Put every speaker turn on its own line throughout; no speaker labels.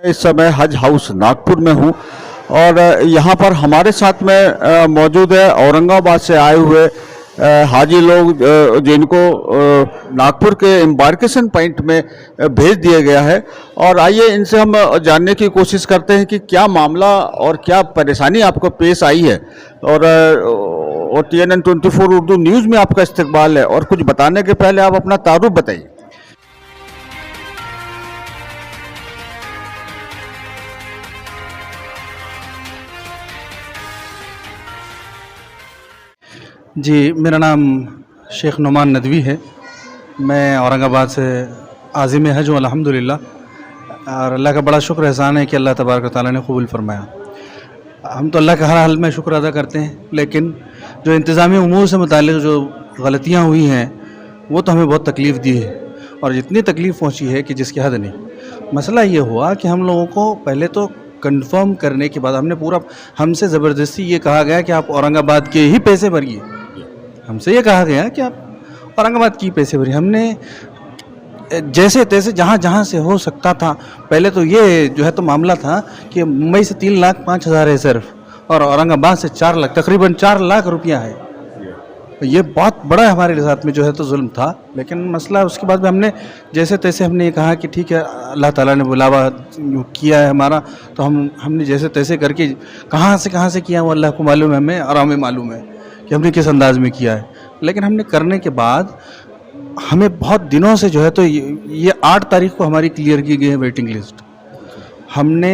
इस समय हज हाउस नागपुर में हूँ और यहाँ पर हमारे साथ में मौजूद है औरंगाबाद से आए हुए हाजी लोग जिनको नागपुर के एम्बार्केशन पॉइंट में भेज दिया गया है। और आइए इनसे हम जानने की कोशिश करते हैं कि क्या मामला और क्या परेशानी आपको पेश आई है। और TNN 24 उर्दू न्यूज़ में आपका इस्तकबाल है। और कुछ बताने के पहले आप अपना तारुफ बताइए।
जी, मेरा नाम शेख नुमान नदवी है। मैं औरंगाबाद से आज़िम हज हूँ अल्हम्दुलिल्लाह। और अल्लाह का बड़ा शुक्र एहसान है कि अल्लाह तबारक व तआला ने कबूल फरमाया। हम तो अल्लाह का हर हाल में शुक्र अदा करते हैं, लेकिन जो इंतज़ामी उमूर से मुताल्लिक़ जो गलतियाँ हुई हैं वो तो हमें बहुत तकलीफ़ दी है और जितनी तकलीफ़ पहुँची है कि जिसकी हद नहीं। मसला ये हुआ कि हम लोगों को पहले तो कंफर्म करने के बाद हमसे ज़बरदस्ती ये कहा गया कि आप औरंगाबाद के ही पैसे भरिए। हमसे ये कहा गया कि आप औरंगाबाद की पैसे भरिए। हमने जैसे तैसे जहाँ जहाँ से हो सकता था, पहले तो ये जो है तो मामला था कि मुंबई से 3,05,000 है सिर्फ और औरंगाबाद से 4 लाख, तकरीबन 4 लाख रुपया है। ये बहुत बड़ा हमारे साथ में जो है तो जुल्म था। लेकिन मसला उसके बाद में हमने जैसे तैसे हमने ये कहा कि ठीक है, अल्लाह ताला ने बुलावा किया है हमारा, तो हमने जैसे तैसे करके कहाँ से किया वो अल्लाह को मालूम है, हमें और हमें मालूम है कि हमने किस अंदाज़ में किया है। लेकिन हमने करने के बाद हमें बहुत दिनों से जो है तो ये 8 तारीख को हमारी क्लियर की गई है वेटिंग लिस्ट हमने।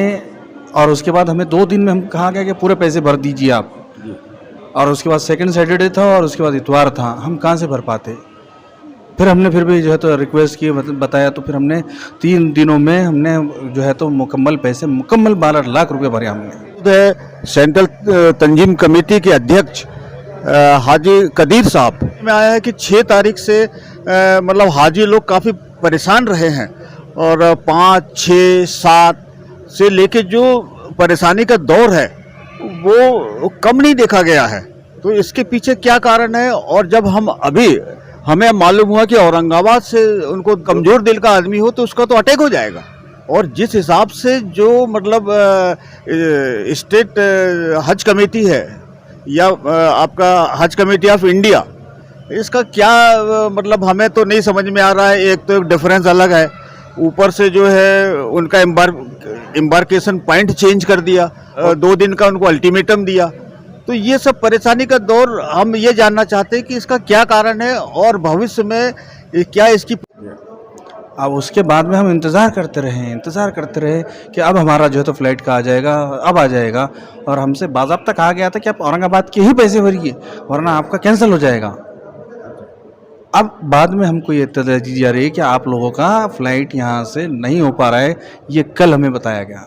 और उसके बाद हमें 2 दिन में हम कहा गया कि पूरे पैसे भर दीजिए आप। और उसके बाद सेकंड सैटरडे था और उसके बाद इतवार था, हम कहाँ से भर पाते। फिर हमने फिर भी जो है तो रिक्वेस्ट की, मतलब बताया, तो फिर हमने 3 दिनों में हमने जो है तो मुकम्मल 12 लाख रुपये भरे हमने।
सेंट्रल तंजीम कमेटी के अध्यक्ष हाजी कदीर साहब में आया है कि 6 तारीख से मतलब हाजी लोग काफ़ी परेशान रहे हैं और 5, 6, 7 से लेके जो परेशानी का दौर है वो कम नहीं देखा गया है। तो इसके पीछे क्या कारण है। और जब हमें मालूम हुआ कि औरंगाबाद से उनको कमज़ोर दिल का आदमी हो तो उसका तो अटैक हो जाएगा। और जिस हिसाब से जो मतलब स्टेट हज कमेटी है या आपका हज कमेटी ऑफ इंडिया, इसका क्या मतलब हमें तो नहीं समझ में आ रहा है। एक तो एक डिफरेंस अलग है, ऊपर से जो है उनका एम्बार्केशन पॉइंट चेंज कर दिया, 2 दिन का उनको अल्टीमेटम दिया। तो ये सब परेशानी का दौर, हम ये जानना चाहते हैं कि इसका क्या कारण है और भविष्य में क्या इसकी।
अब उसके बाद में हम इंतज़ार करते रहे कि अब हमारा जो है तो फ़्लाइट का आ जाएगा, अब आ जाएगा। और हमसे बाज़ाब्ता कहा गया था कि आप औरंगाबाद के ही पैसे भरिए वरना आपका कैंसिल हो जाएगा। अब बाद में हमको ये इत्तला दी जा रही है कि आप लोगों का फ़्लाइट यहाँ से नहीं हो पा रहा है, ये कल हमें बताया गया।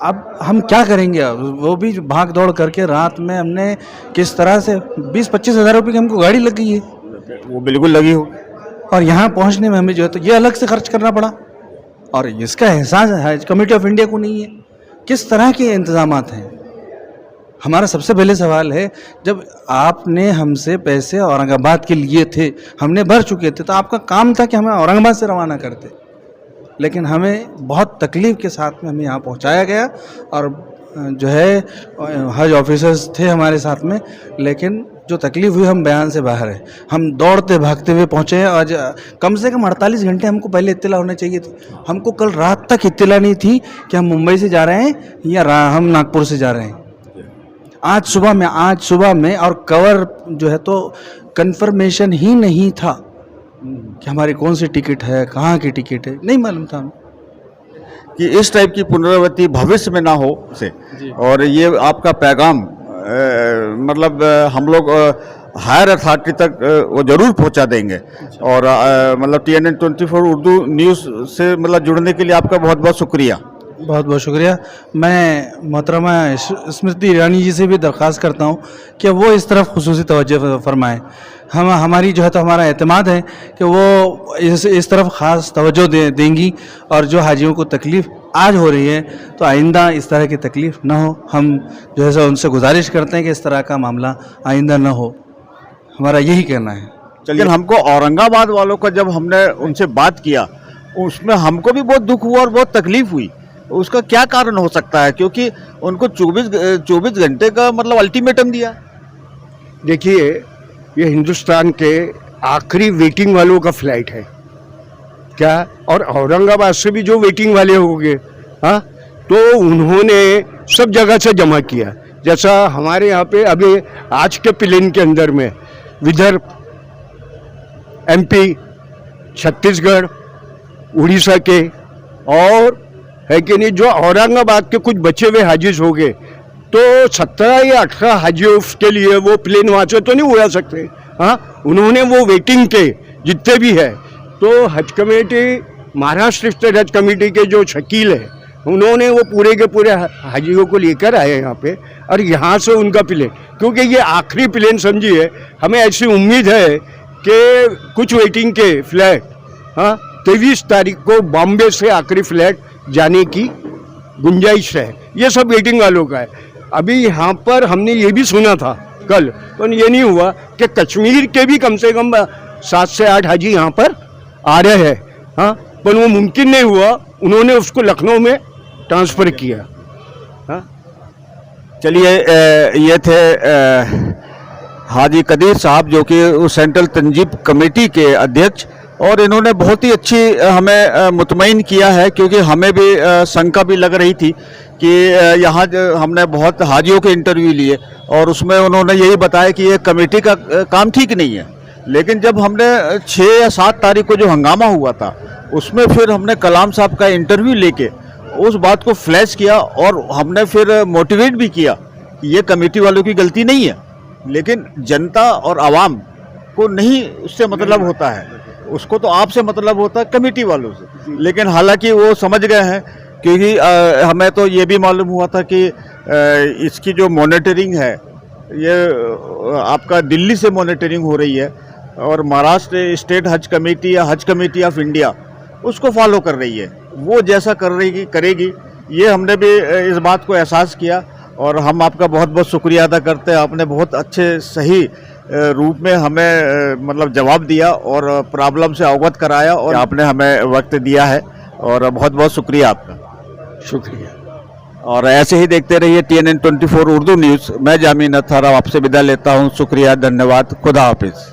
अब हम क्या करेंगे। अब वो भी भाग दौड़ करके रात में हमने किस तरह से 20-25 हज़ार रुपये की हमको गाड़ी लग गई है।
वो बिल्कुल लगी हो।
और यहाँ पहुँचने में हमें जो है तो ये अलग से खर्च करना पड़ा और इसका एहसास हज कमेटी ऑफ इंडिया को नहीं है। किस तरह के इंतज़ामात हैं। हमारा सबसे पहले सवाल है, जब आपने हमसे पैसे औरंगाबाद के लिए थे, हमने भर चुके थे, तो आपका काम था कि हमें औरंगाबाद से रवाना करते। लेकिन हमें बहुत तकलीफ़ के साथ में हमें यहाँ पहुँचाया गया और जो है हज ऑफिसर्स थे हमारे साथ में। लेकिन जो तकलीफ़ हुई हम बयान से बाहर है। हम दौड़ते भागते हुए पहुँचे हैं। आज कम से कम 48 घंटे हमको पहले इत्तला होना चाहिए थी। हमको कल रात तक इत्तला नहीं थी कि हम मुंबई से जा रहे हैं या हम नागपुर से जा रहे हैं। आज सुबह में और कवर जो है तो कंफर्मेशन ही नहीं था कि हमारी कौन सी टिकट है, कहाँ की टिकट है, नहीं मालूम था हमें।
कि इस टाइप की पुनरावृत्ति भविष्य में ना हो से। और ये आपका पैगाम मतलब हम लोग हायर अथॉरिटी तक वो ज़रूर पहुंचा देंगे। और मतलब TNN 24 उर्दू न्यूज़ से मतलब जुड़ने के लिए आपका बहुत बहुत शुक्रिया।
बहुत बहुत शुक्रिया। मैं मोहतरमा स्मृति ईरानी जी से भी दरख्वास्त करता हूँ कि वो इस तरफ खुसूसी तवज्जो फरमाएँ। हमारी जो है तो हमारा एतमाद है कि वो इस तरफ ख़ास तवज्जो देंगी। और जो हाजियों को तकलीफ़ आज हो रही है तो आइंदा इस तरह की तकलीफ़ ना हो। हम जो है सो उनसे गुजारिश करते हैं कि इस तरह का मामला आइंदा ना हो। हमारा यही कहना है।
चलिए, हमको औरंगाबाद वालों का जब हमने उनसे बात किया उसमें हमको भी बहुत दुख हुआ और बहुत तकलीफ हुई। उसका क्या कारण हो सकता है, क्योंकि उनको 24 घंटे का मतलब अल्टीमेटम दिया।
देखिए, ये हिंदुस्तान के आखिरी वेटिंग वालों का फ्लाइट है क्या, और औरंगाबाद से भी जो वेटिंग वाले होंगे, हाँ, तो उन्होंने सब जगह से जमा किया। जैसा हमारे यहाँ पे अभी आज के प्लेन के अंदर में विदर्भ, MP, छत्तीसगढ़, उड़ीसा के और है कि नहीं, जो औरंगाबाद के कुछ बचे हुए हाजिज हो गए, तो 17 या 18 हाजियों के लिए वो प्लेन वहाँ से तो नहीं उड़ा सकते। हाँ, उन्होंने वो वेटिंग के जितने भी है, तो हज कमेटी, महाराष्ट्र स्टेट हज कमेटी के जो शकील है, उन्होंने वो पूरे के पूरे हाजियों को लेकर आए यहाँ पे, और यहाँ से उनका प्लेन, क्योंकि ये आखिरी प्लेन समझिए, हमें ऐसी उम्मीद है कि कुछ वेटिंग के फ्लाइट, हाँ, 23 तारीख को बॉम्बे से आखिरी फ्लाइट जाने की गुंजाइश है। ये सब वेटिंग वालों का है। अभी यहाँ पर हमने ये भी सुना था कल, तो ये नहीं हुआ कि कश्मीर के भी कम से कम 7 से 8 हाजी यहाँ पर आ रहे हैं, हाँ, पर वो मुमकिन नहीं हुआ, उन्होंने उसको लखनऊ में ट्रांसफ़र किया। हाँ,
चलिए, ये थे हाजी कदीर साहब, जो कि सेंट्रल तंजीब कमेटी के अध्यक्ष, और इन्होंने बहुत ही अच्छी हमें मुतमईन किया है, क्योंकि हमें भी शंका भी लग रही थी कि यहाँ हमने बहुत हाजियों के इंटरव्यू लिए और उसमें उन्होंने यही बताया कि ये कमेटी का काम ठीक नहीं है। लेकिन जब हमने 6 या 7 तारीख को जो हंगामा हुआ था, उसमें फिर हमने कलाम साहब का इंटरव्यू लेके उस बात को फ्लैश किया और हमने फिर मोटिवेट भी किया कि ये कमेटी वालों की गलती नहीं है, लेकिन जनता और आवाम को नहीं उससे मतलब होता है, उसको तो आपसे मतलब होता है कमेटी वालों से। लेकिन हालांकि वो समझ गए हैं, क्योंकि हमें तो ये भी मालूम हुआ था कि इसकी जो मॉनिटरिंग है, ये आपका दिल्ली से मॉनिटरिंग हो रही है और महाराष्ट्र स्टेट हज कमेटी या हज कमेटी ऑफ इंडिया उसको फॉलो कर रही है। वो जैसा करेगी, ये हमने भी इस बात को एहसास किया और हम आपका बहुत बहुत शुक्रिया अदा करते हैं। आपने बहुत अच्छे सही रूप में हमें मतलब जवाब दिया और प्रॉब्लम से अवगत कराया और आपने हमें वक्त दिया है, और बहुत बहुत शुक्रिया आपका।
शुक्रिया।
और ऐसे ही देखते रहिए TNN 24 उर्दू न्यूज़। मैं जामीन अथार आपसे विदा लेता हूँ। शुक्रिया, धन्यवाद, खुदा हाफिज़।